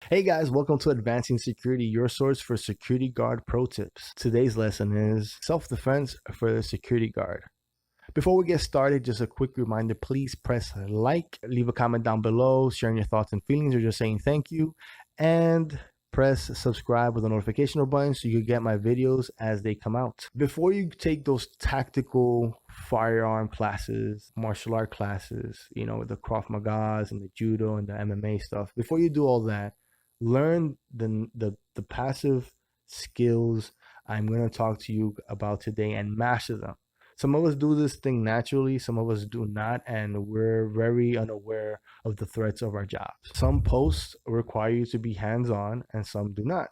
Hey guys, welcome to Advancing Security, your source for security guard pro tips. Today's lesson is self-defense for the security guard. Before we get started, just a quick reminder, please press like, leave a comment down below, sharing your thoughts and feelings or just saying thank you, and press subscribe with the notification button so you can get my videos as they come out. Before you take those tactical firearm classes, martial art classes, the Krav Magas and the judo and the MMA stuff, before you do all that, learn the passive skills I'm going to talk to you about today and master them. Some of us do this thing naturally, some of us do not, and we're very unaware of the threats of our jobs. Some posts require you to be hands-on and some do not.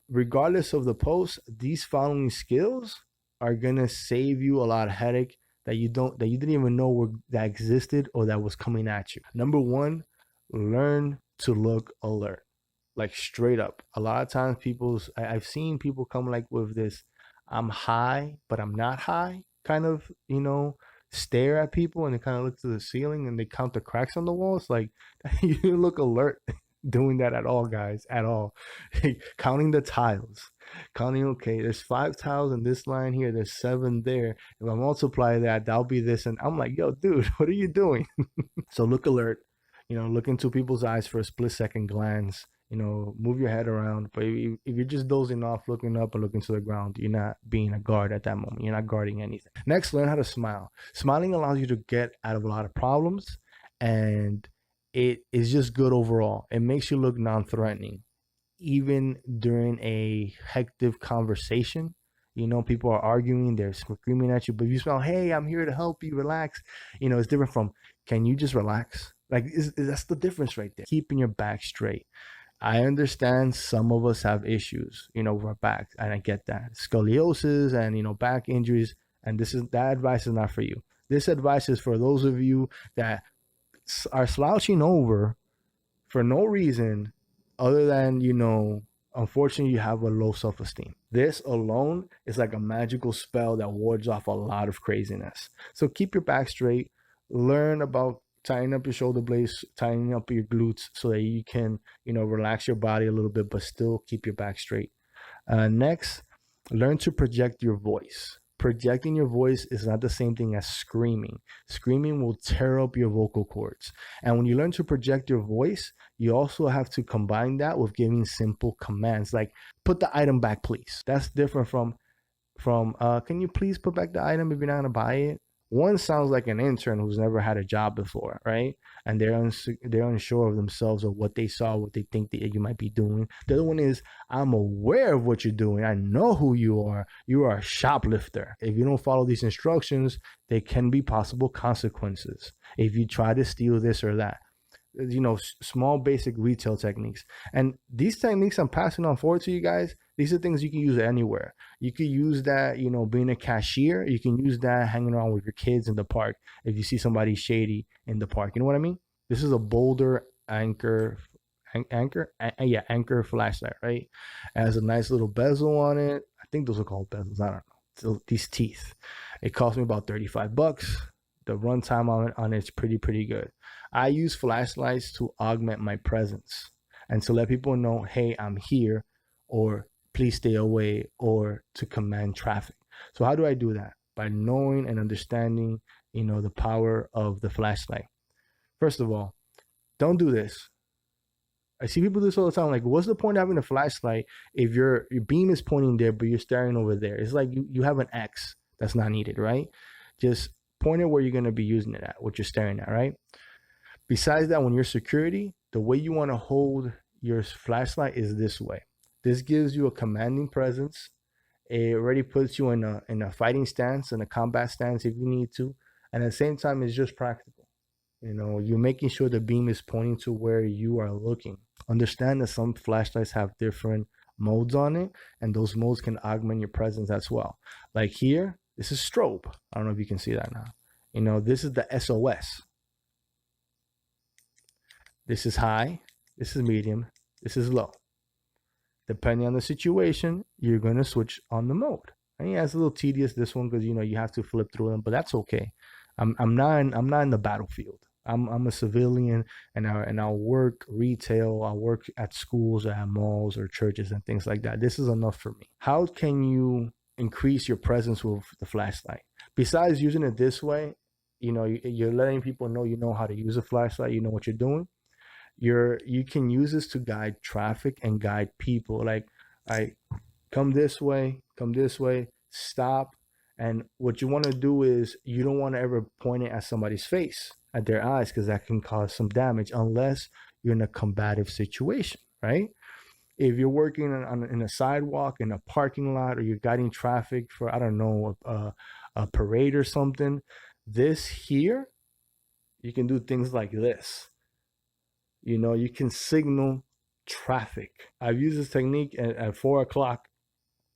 Regardless of the post, these following skills are gonna save you a lot of headache that you didn't even know that existed or that was coming at you. Number one, learn to look alert. Like straight up. A lot of times I've seen people come like with this I'm high, but I'm not high kind of, stare at people and they kind of look to the ceiling and they count the cracks on the wall. It's like you look alert doing that at all, guys, at all. Counting the tiles, counting, okay, there's 5 tiles in this line here, there's 7 there. If I multiply that, that'll be this. And I'm like, yo, dude, what are you doing? So look alert, look into people's eyes for a split second glance, move your head around. But if you're just dozing off, looking up and looking to the ground, you're not being a guard at that moment. You're not guarding anything. Next, learn how to smile. Smiling allows you to get out of a lot of problems, and it is just good overall. It makes you look non-threatening. Even during a hectic conversation, people are arguing, they're screaming at you, but if you smile, hey, I'm here to help you, relax. It's different from, can you just relax? Like, that's the difference right there. Keeping your back straight. I understand some of us have issues, with our backs, and I get that. Scoliosis and, back injuries, and that advice is not for you. This advice is for those of you that are slouching over for no reason other than, unfortunately, you have a low self-esteem. This alone is like a magical spell that wards off a lot of craziness. So keep your back straight. Learn about tightening up your shoulder blades, tightening up your glutes so that you can, relax your body a little bit, but still keep your back straight. Next, learn to project your voice. Projecting your voice is not the same thing as screaming. Screaming will tear up your vocal cords. And when you learn to project your voice, you also have to combine that with giving simple commands like, put the item back, please. That's different from can you please put back the item if you're not gonna buy it? One sounds like an intern who's never had a job before, right? And they're unsure of themselves or what they saw, what they think that you might be doing. The other one is, I'm aware of what you're doing. I know who you are. You are a shoplifter. If you don't follow these instructions, there can be possible consequences if you try to steal this or that. Small basic retail techniques. And these techniques I'm passing on forward to you guys, these are things you can use anywhere. You could use that, being a cashier. You can use that hanging around with your kids in the park if you see somebody shady in the park. You know what I mean? This is a Boulder anchor flashlight, right? It has a nice little bezel on it. I think those are called bezels. I don't know. So these teeth. It cost me about $35. The runtime on it's pretty good. I use flashlights to augment my presence and to let people know, hey, I'm here, or please stay away, or to command traffic. So how do I do that? By knowing and understanding, the power of the flashlight. First of all, don't do this. I see people do this all the time. Like, what's the point of having a flashlight if your beam is pointing there, but you're staring over there? It's like you have an X that's not needed, right? Just point it where you're going to be using it at, what you're staring at, right? Besides that, when you're security, the way you want to hold your flashlight is this way. This gives you a commanding presence. It already puts you in a fighting stance, in a combat stance if you need to. And at the same time, it's just practical. You're making sure the beam is pointing to where you are looking. Understand that some flashlights have different modes on it, and those modes can augment your presence as well. Like here, this is strobe. I don't know if you can see that now. This is the SOS. This is high. This is medium. This is low. Depending on the situation, you're going to switch on the mode. And yeah, it's a little tedious, this one, because, you have to flip through them, but that's okay. I'm not in the battlefield. I'm a civilian, and I work retail. I work at schools, at malls, or churches and things like that. This is enough for me. How can you increase your presence with the flashlight? Besides using it this way, you're letting people know you know how to use a flashlight. You know what you're doing. You can use this to guide traffic and guide people. Like, I come this way, stop. And what you want to do is you don't want to ever point it at somebody's face, at their eyes, because that can cause some damage unless you're in a combative situation, right? If you're working in a sidewalk, in a parking lot, or you're guiding traffic for, I don't know, a parade or something, this here, you can do things like this. You can signal traffic. I've used this technique at 4 o'clock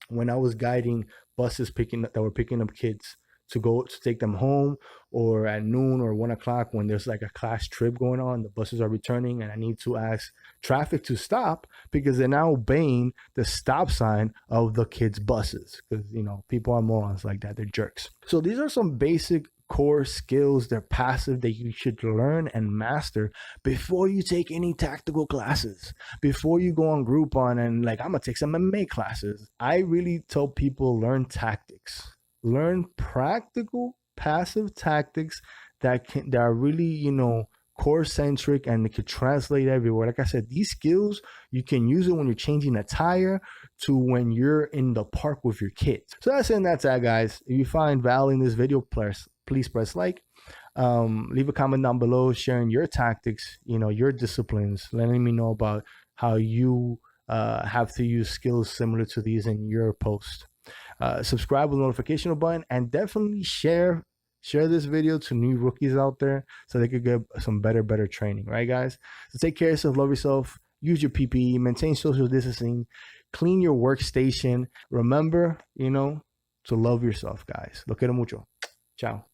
when I was guiding buses that were picking up kids to take them home, or at noon or 1 o'clock when there's like a class trip going on, the buses are returning, and I need to ask traffic to stop because they're now obeying the stop sign of the kids' buses, because people are morons like that. They're jerks. So these are some basic core skills. They're passive, that you should learn and master before you take any tactical classes, before you go on Groupon and like, I'm gonna take some MMA classes. I really tell people, learn tactics, learn practical passive tactics that are really core centric, and they could translate everywhere. Like I said, these skills, you can use it when you're changing a tire to when you're in the park with your kids. So that's it, and that's that, guys. If you find value in this video, please press like. Leave a comment down below sharing your tactics, your disciplines, letting me know about how you have to use skills similar to these in your post. Subscribe with the notification button, and definitely share this video to new rookies out there so they could get some better training, right, guys? So take care of yourself, love yourself, use your PPE, maintain social distancing, clean your workstation. Remember, to love yourself, guys. Lo quiero mucho. Ciao.